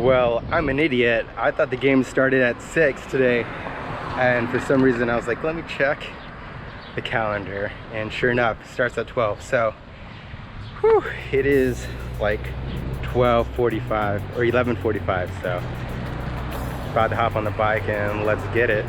Well, I'm an idiot. I thought the game started at 6 today, and for some reason I was like, let me check the calendar, and sure enough, it starts at 12. So, whew, it is like 12:45 or 11:45. So, about to hop on the bike and let's get it.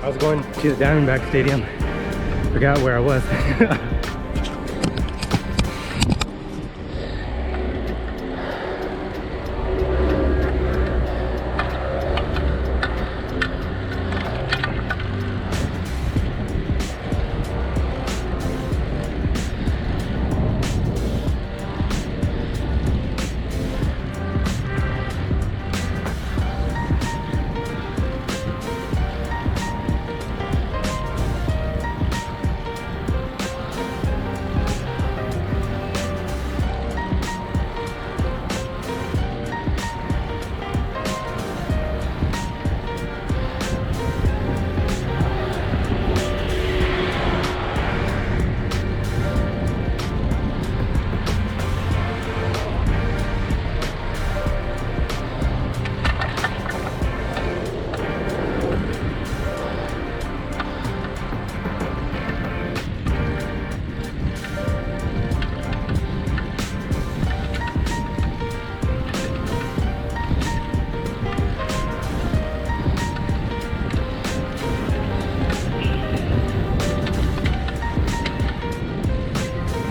I was going to the Diamondback Stadium. Forgot where I was.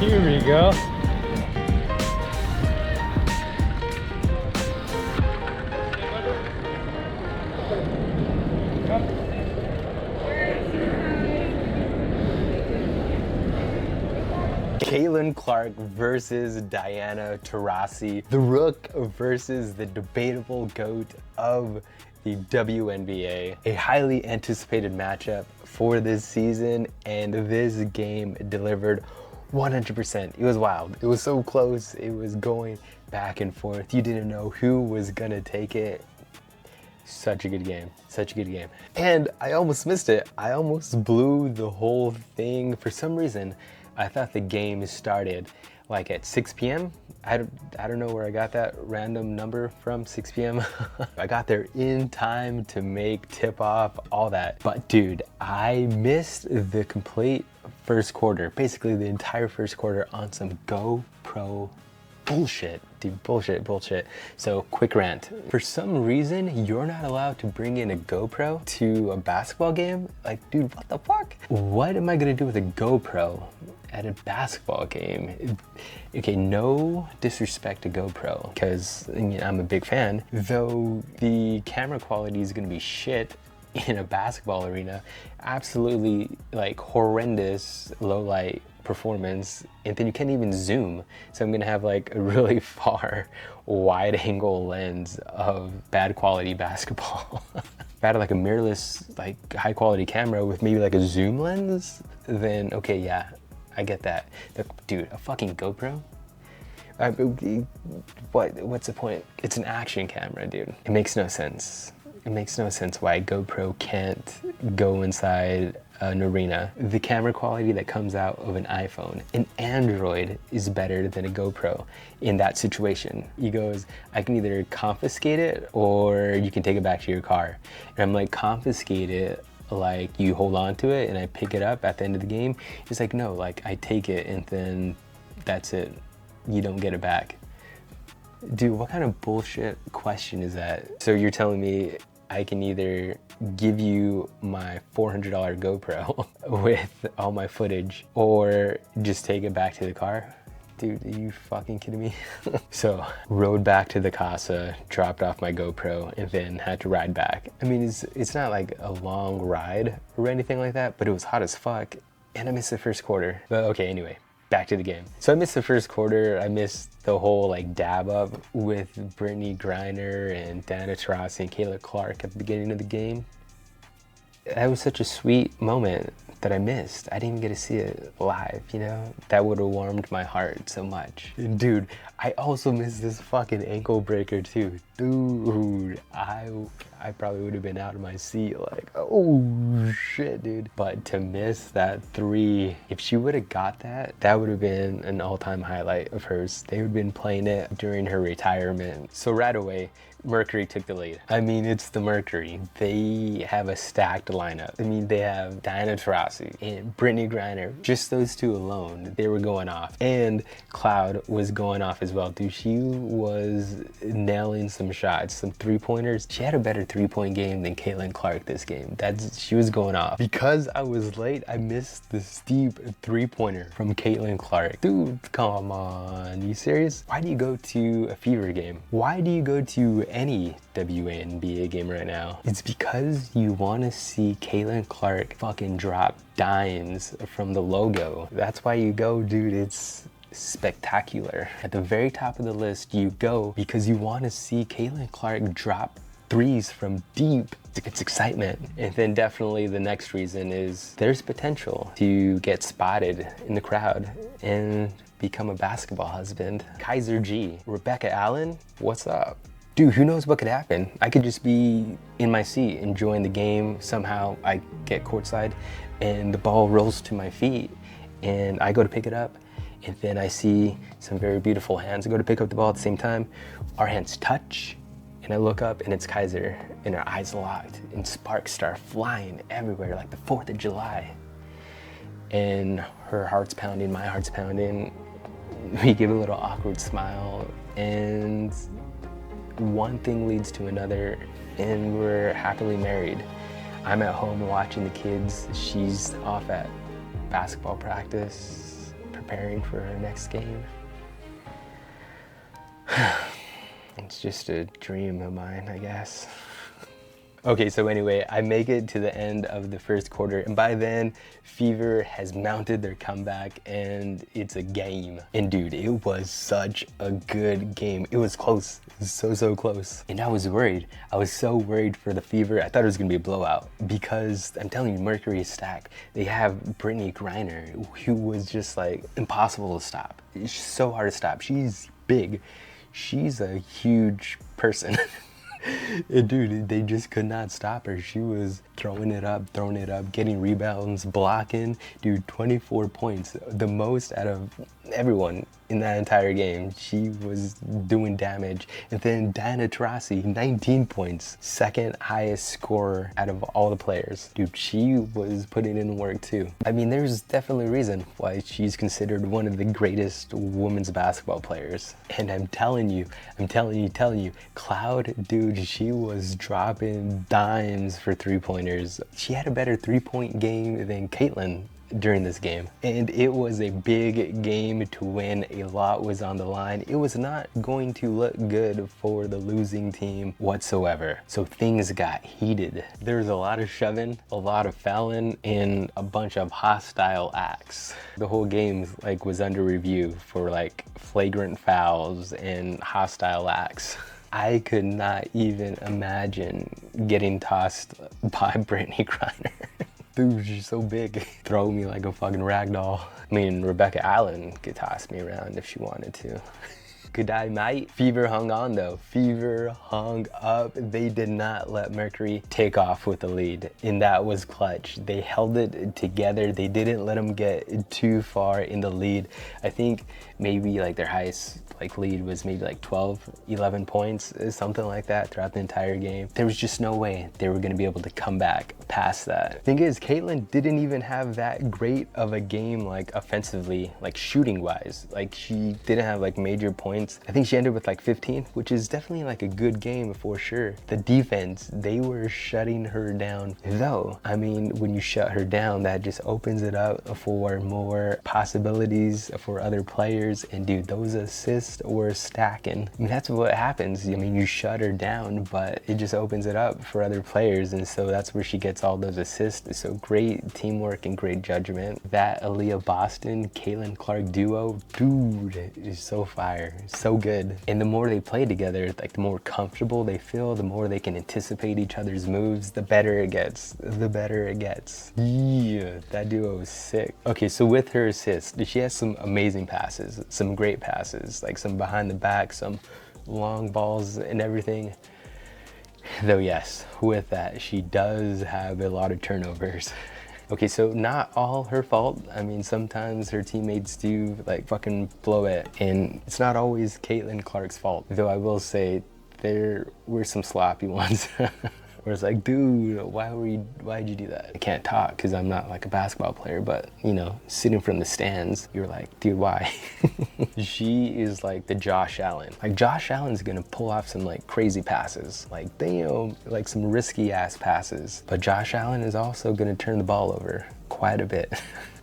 Here we go. Caitlin Clark versus Diana Taurasi, the Rook versus the debatable GOAT of the WNBA. A highly anticipated matchup for this season, and this game delivered 100%. It was wild. It was so close. It was going back and forth. You didn't know who was gonna take it. Such a good game, such a good game. And I almost missed it. I almost blew the whole thing. For some reason, I thought the game started like at 6 p.m. I don't know where I got that random number from, 6 p.m. I got there in time to make tip off, all that. But dude, I missed the complete first quarter, basically the entire first quarter on some GoPro bullshit, dude, bullshit. So quick rant. For some reason, you're not allowed to bring in a GoPro to a basketball game. Like, dude, what the fuck? What am I gonna do with a GoPro at a basketball game? Okay, no disrespect to GoPro, because I'm a big fan, though the camera quality is gonna be shit in a basketball arena. Absolutely like horrendous low light performance, and then you can't even zoom. So I'm gonna have like a really far wide angle lens of bad quality basketball. If I had like a mirrorless, like high quality camera with maybe like a zoom lens, then okay, yeah, I get that. But dude, a fucking GoPro? What's the point? It's an action camera, dude. It makes no sense. It makes no sense why GoPro can't go inside an arena. The camera quality that comes out of an iPhone, an Android, is better than a GoPro in that situation. He goes, I can either confiscate it or you can take it back to your car. And I'm like, confiscate it, like you hold on to it and I pick it up at the end of the game. He's like, no, like I take it and then that's it. You don't get it back. Dude, what kind of bullshit question is that? So you're telling me I can either give you my $400 GoPro with all my footage or just take it back to the car? Dude, are you fucking kidding me? So, rode back to the casa, dropped off my GoPro, and then had to ride back. I mean, it's not like a long ride or anything like that, but it was hot as fuck, and I missed the first quarter. But okay, anyway, back to the game. So I missed the first quarter. I missed the whole like dab up with Brittany Griner and Diana Taurasi and Caitlin Clark at the beginning of the game. That was such a sweet moment that I missed. I didn't even get to see it live, you know? That would have warmed my heart so much. And dude, I also missed this fucking ankle breaker too. Dude, I probably would have been out of my seat like, oh shit, dude. But to miss that three, if she would have got that, that would have been an all-time highlight of hers. They would have been playing it during her retirement. So right away, Mercury took the lead. I mean, it's the Mercury. They have a stacked lineup. I mean, they have Diana Taurasi and Brittany Griner. Just those two alone, they were going off. And Cloud was going off as well, dude. She was nailing some shots, some three-pointers. She had a better three-point game than Caitlin Clark this game. She was going off. Because I was late, I missed the steep three-pointer from Caitlin Clark. Dude, come on, you serious? Why do you go to a Fever game? Why do you go to any WNBA game right now? It's because you want to see Caitlin Clark fucking drop dimes from the logo. That's why you go, dude. It's spectacular. At the very top of the list, you go because you want to see Caitlin Clark drop threes from deep. It's excitement. And then definitely the next reason is there's potential to get spotted in the crowd and become a basketball husband. Kaiser G, Rebecca Allen, what's up? Dude, who knows what could happen? I could just be in my seat enjoying the game. Somehow I get courtside and the ball rolls to my feet and I go to pick it up and then I see some very beautiful hands. I go to pick up the ball at the same time. Our hands touch and I look up and it's Kaiser and our eyes locked and sparks start flying everywhere like the 4th of July. And her heart's pounding, my heart's pounding. We give a little awkward smile and one thing leads to another and we're happily married. I'm at home watching the kids. She's off at basketball practice, preparing for our next game. It's just a dream of mine, I guess. Okay, so anyway, I make it to the end of the first quarter, and by then, Fever has mounted their comeback, and it's a game. And dude, it was such a good game. It was close. It was so close. And I was worried. I was so worried for the Fever. I thought it was gonna be a blowout, because I'm telling you, Mercury is stacked. They have Brittany Griner, who was just like impossible to stop. It's so hard to stop. She's big. She's a huge person. Dude, they just could not stop her. She was throwing it up, getting rebounds, blocking. Dude, 24 points, the most out of everyone in that entire game. She was doing damage. And then Diana Taurasi, 19 points, second highest scorer out of all the players. Dude, she was putting in work too. I mean, there's definitely a reason why she's considered one of the greatest women's basketball players. And I'm telling you, Cloud, dude, she was dropping dimes for three-pointers. She had a better three-point game than Caitlin during this game. And it was a big game to win. A lot was on the line. It was not going to look good for the losing team whatsoever. So things got heated. There was a lot of shoving, a lot of fouling, and a bunch of hostile acts. The whole game was under review for flagrant fouls and hostile acts. I could not even imagine getting tossed by Brittany Griner. Dude, she's so big. Throw me like a fucking rag doll. I mean, Rebecca Allen could toss me around if she wanted to. Good day, mate. Fever hung on though. Fever hung up. They did not let Mercury take off with the lead, and that was clutch. They held it together. They didn't let them get too far in the lead. I think maybe their highest lead was maybe 12, 11 points, something like that throughout the entire game. There was just no way they were gonna be able to come back past that. Thing is, Caitlin didn't even have that great of a game offensively, shooting wise. She didn't have major points. I think she ended with 15, which is definitely a good game for sure. The defense, they were shutting her down though. I mean, when you shut her down, that just opens it up for more possibilities for other players. And dude, those assists were stacking. I mean, that's what happens. I mean, you shut her down, but it just opens it up for other players. And so that's where she gets all those assists. So great teamwork and great judgment. That Aaliyah Boston, Caitlin Clark duo, dude, is so fire, so good. And the more they play together, the more comfortable they feel, the more they can anticipate each other's moves, the better it gets, Yeah, that duo is sick. Okay, so with her assists, she has some amazing passes, some great passes, some behind the back, some long balls and everything. Though yes, with that, she does have a lot of turnovers. Okay, so not all her fault. I mean, sometimes her teammates do fucking blow it, and it's not always Caitlin Clark's fault. Though I will say there were some sloppy ones. Where it's dude, why'd you do that? I can't talk because I'm not a basketball player, but sitting from the stands, you're dude, why? She is the Josh Allen. Josh Allen's gonna pull off some crazy passes, some risky ass passes. But Josh Allen is also gonna turn the ball over quite a bit.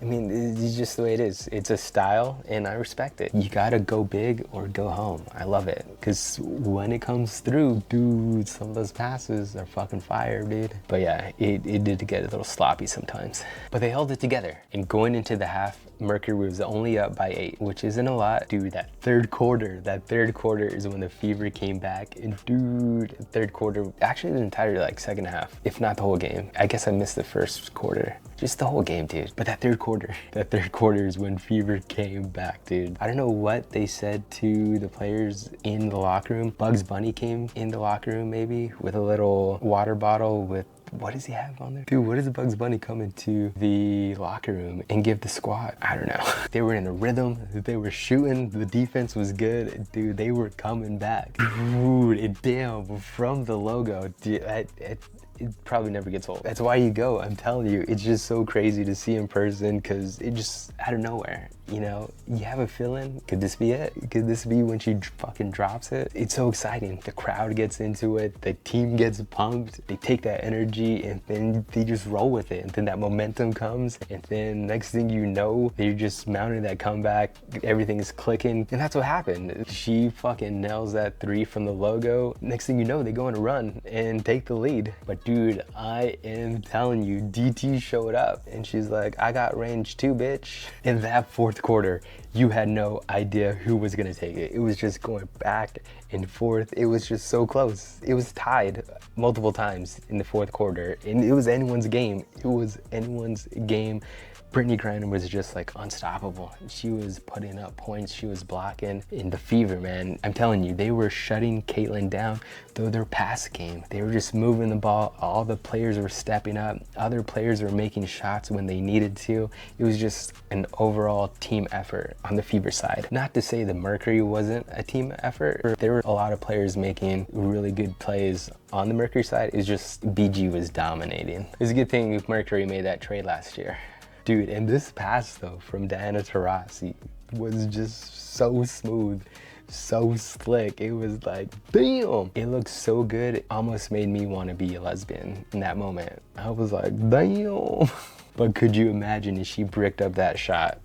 I mean, it's just the way it is. It's a style, and I respect it. You gotta go big or go home. I love it. Because when it comes through, dude, some of those passes are fucking fire, dude. But yeah, it did get a little sloppy sometimes. But they held it together. And going into the half, Mercury was only up by 8, which isn't a lot. Dude, that third quarter is when the Fever came back. And dude, third quarter, actually the entire second half, if not the whole game. I guess I missed the first quarter. Just the whole game, dude. But that third quarter is when Fever came back, dude. I don't know what they said to the players in the locker room. Bugs Bunny came in the locker room maybe with a little water bottle with, what does he have on there? Dude, what does Bugs Bunny come into the locker room and give the squad? I don't know. They were in a rhythm. They were shooting. The defense was good. Dude, they were coming back. Dude, damn, from the logo, dude, it probably never gets old. That's why you go, I'm telling you. It's just so crazy to see in person because it just out of nowhere. You know, you have a feeling, could this be it? Could this be when she fucking drops it? It's so exciting. The crowd gets into it, the team gets pumped, they take that energy and then they just roll with it. And then that momentum comes, and then next thing you know, they're just mounting that comeback, everything's clicking, and that's what happened. She fucking nails that 3 from the logo. Next thing you know, they go on a run and take the lead. But dude, I am telling you, DT showed up and she's like, I got range too, bitch. In that fourth quarter, you had no idea who was gonna take it. It was just going back and forth. It was just so close. It was tied multiple times in the fourth quarter, and it was anyone's game. It was anyone's game. Brittany Griner was just like unstoppable. She was putting up points, she was blocking. In the Fever, man, I'm telling you, they were shutting Caitlin down through their pass game. They were just moving the ball. All the players were stepping up. Other players were making shots when they needed to. It was just an overall team effort on the Fever side. Not to say the Mercury wasn't a team effort. There were a lot of players making really good plays on the Mercury side. It's just BG was dominating. It's a good thing Mercury made that trade last year. Dude, and this pass though from Diana Taurasi was just so smooth, so slick. It was like, damn. It looked so good. It almost made me want to be a lesbian in that moment. I was like, damn. But could you imagine if she bricked up that shot?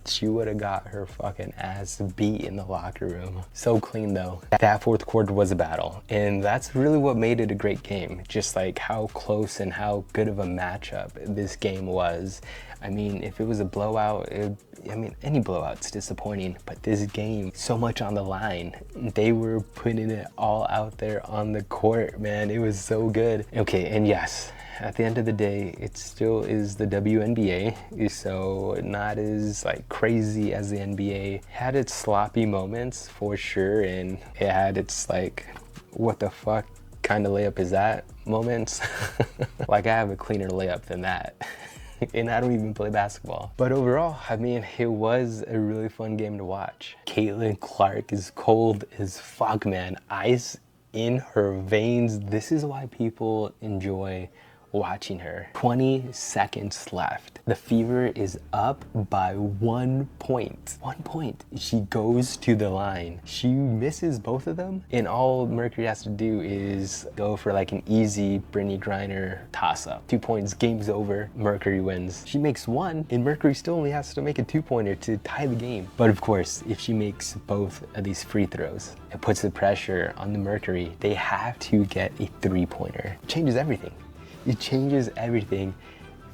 She would have got her fucking ass beat in the locker room. So clean though. That fourth quarter was a battle, and that's really what made it a great game. Just like how close and how good of a matchup this game was. I mean, if it was a blowout, any blowout's disappointing, but this game, so much on the line. They were putting it all out there on the court, man. It was so good. Okay, and yes, at the end of the day, it still is the WNBA, so not as like crazy as the NBA. Had its sloppy moments for sure, and it had its like, what the fuck kind of layup is that moments. Like I have a cleaner layup than that. And I don't even play basketball. But overall, I mean, it was a really fun game to watch. Caitlin Clark is cold as fuck, man. Ice in her veins. This is why people enjoy watching her. 20 seconds left. The Fever is up by 1 point. 1 point. She goes to the line. She misses both of them, and all Mercury has to do is go for like an easy Brittany Griner toss-up. 2 points, game's over, Mercury wins. She makes one, and Mercury still only has to make a 2-pointer to tie the game. But of course, if she makes both of these free throws, it puts the pressure on the Mercury. They have to get a 3-pointer. It changes everything. It changes everything.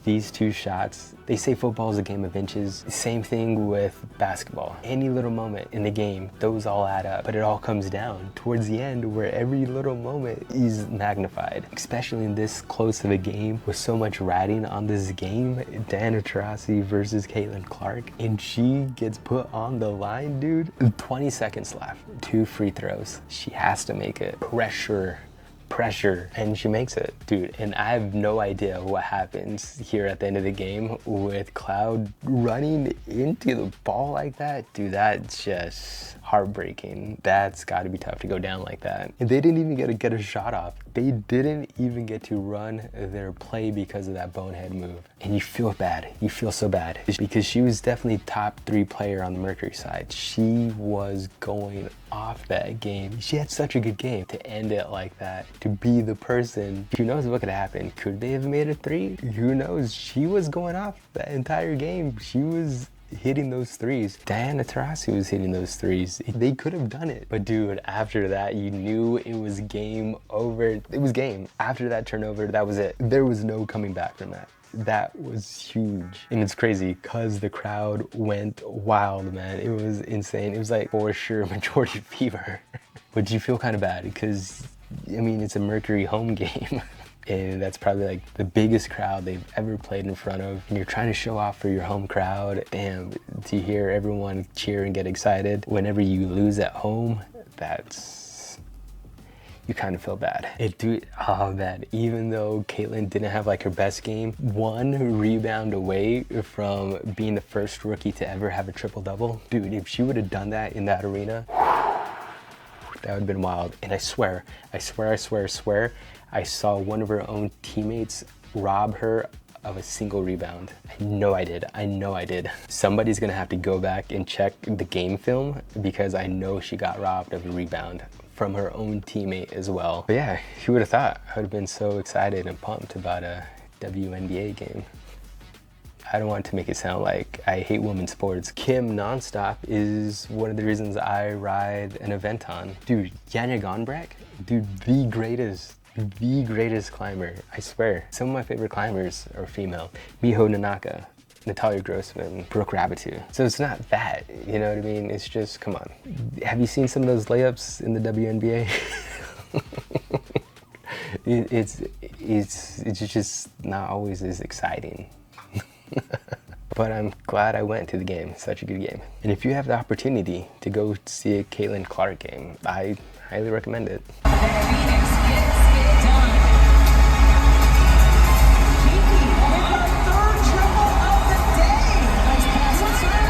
These 2 shots, they say football is a game of inches. Same thing with basketball. Any little moment in the game, those all add up, but it all comes down towards the end where every little moment is magnified. Especially in this close of a game with so much riding on this game, Diana Taurasi versus Caitlin Clark, and she gets put on the line, dude. 20 seconds left, 2 free throws. She has to make it. Pressure, and she makes it, dude. And I have no idea what happens here at the end of the game with Cloud running into the ball like that. Dude, that's just heartbreaking. That's got to be tough to go down like that. And they didn't even get a shot off. They didn't even get to run their play because of that bonehead move. And you feel bad. You feel so bad because she was definitely top 3 player on the Mercury side. She was going off that game. She had such a good game to end it like that, to be the person. Who knows what could happen? Could they have made a 3? Who knows? She was going off that entire game. She was hitting those threes. Diana Taurasi was hitting those threes. They could have done it. But dude, after that, you knew it was game over. It was game. After that turnover, that was it. There was no coming back from that. That was huge. And it's crazy because the crowd went wild, man. It was insane. It was like for sure majority Fever. But you feel kind of bad because, I mean, it's a Mercury home game. And that's probably like the biggest crowd they've ever played in front of. And you're trying to show off for your home crowd. Damn, to hear everyone cheer and get excited whenever you lose at home, you kind of feel bad. Oh man, even though Caitlin didn't have like her best game, 1 rebound away from being the first rookie to ever have a triple-double. Dude, if she would have done that in that arena, that would have been wild. And I swear, I saw one of her own teammates rob her of a single rebound. I know I did. I know I did. Somebody's gonna have to go back and check the game film because I know she got robbed of a rebound from her own teammate as well. But yeah, who would have thought? I would have been so excited and pumped about a WNBA game. I don't want to make it sound like I hate women's sports. Kim Nonstop is one of the reasons I ride an Aventon. Dude, Yanya Gonbrek, dude, the greatest climber, I swear. Some of my favorite climbers are female. Miho Nanaka, Natalia Grossman, Brooke Rabitou. So it's not that, you know what I mean? It's just, come on. Have you seen some of those layups in the WNBA? It's just not always as exciting. But I'm glad I went to the game. Such a good game. And if you have the opportunity to go see a Caitlin Clark game, I highly recommend it. Phoenix gets it done. Kiki with her third triple of the day. Nice pass inside.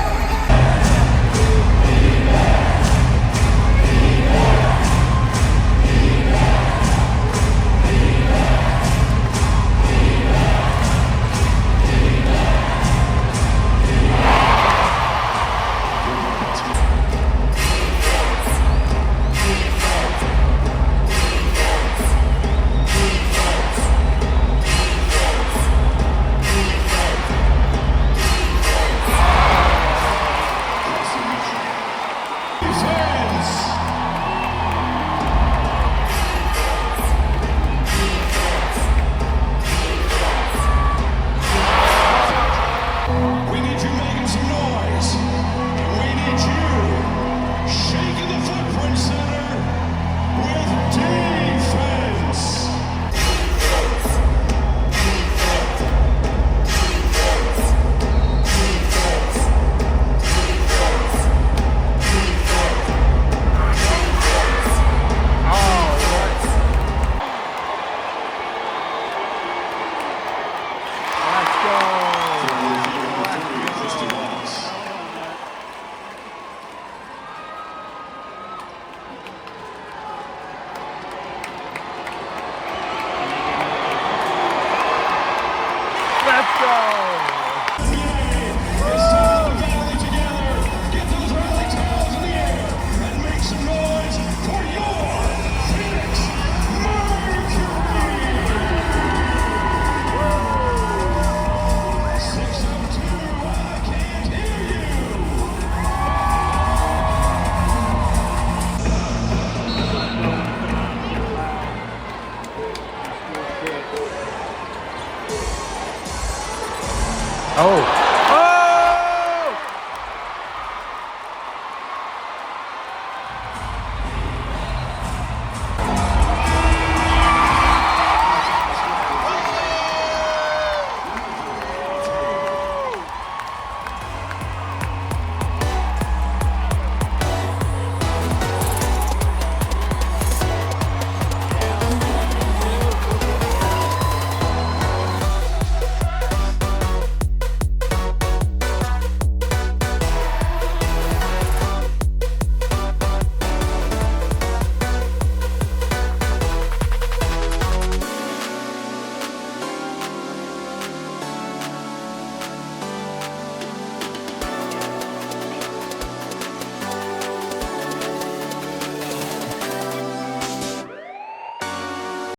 Oh.